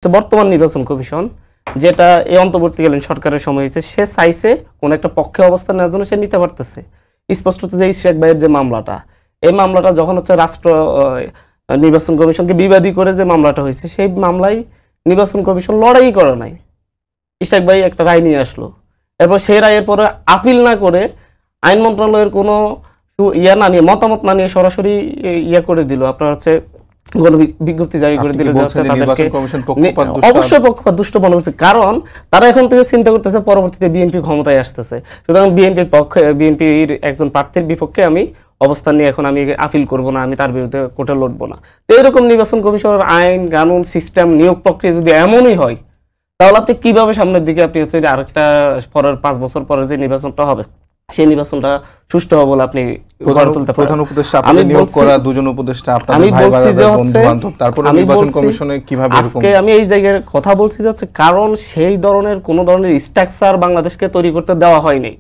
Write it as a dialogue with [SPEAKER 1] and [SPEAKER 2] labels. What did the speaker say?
[SPEAKER 1] বর্তমান নির্বাচন কমিশন যেটা এই অন্তর্বর্তীকালীন সরকারের সময় হয়েছে, সে চাইছে কোন একটা পক্ষে অবস্থান নেওয়ার জন্য সে নিতে পারতেছে। স্পষ্টত যে ইশরাক ভাইয়ের যে মামলাটা, এই মামলাটা যখন হচ্ছে রাষ্ট্র নির্বাচন কমিশনকে বিবাদী করে যে মামলাটা হয়েছে, সেই মামলায় নির্বাচন কমিশন লড়াই করে নাই। ইশরাক ভাই একটা রায় নিয়ে আসলো, এরপর সেই রায়ের পরে আপিল না করে আইন মন্ত্রণালয়ের কোনো ইয়া না নিয়ে, মতামত না নিয়ে সরাসরি ইয়া করে দিল, আপনার হচ্ছে বিজ্ঞপ্তি জারি করে দিলে অবশ্যই পক্ষপাত দুষ্ট মনে করছে। কারণ তারা এখন থেকে চিন্তা করতেছে পরবর্তীতে বিএনপি ক্ষমতায় আসতেছে, সুতরাং বিএনপির পক্ষে, বিএনপির একজন প্রার্থীর বিপক্ষে আমি অবস্থান নিয়ে এখন আমি আপিল করব না, আমি তার বিরুদ্ধে কোর্টে লড়বো না। তো এরকম নির্বাচন কমিশনের আইন কানুন সিস্টেম নিয়োগ প্রক্রিয়া যদি এমনই হয়, তাহলে আপনি কিভাবে সামনের দিকে আপনি হচ্ছে আরেকটা পরের 5 বছর পরে যে নির্বাচনটা হবে, সেই নির্বাচনটা সুষ্ঠু হবে বলে আপনি গড়ে তুলতে পারেন?
[SPEAKER 2] প্রধান উপদেষ্টা আপনি নিয়োগ করা দুজন উপদেষ্টা আপনাদের ভাই ব্রাদার বন্ধু বান্ধব, তারপর নির্বাচন কমিশনে কিভাবে এরকম?
[SPEAKER 1] আজকে আমি এই জায়গায় কথা বলছি যে হচ্ছে কারণ সেই ধরনের কোন ধরনের স্ট্রাকচার বাংলাদেশকে তৈরি করতে দেওয়া হয়নি।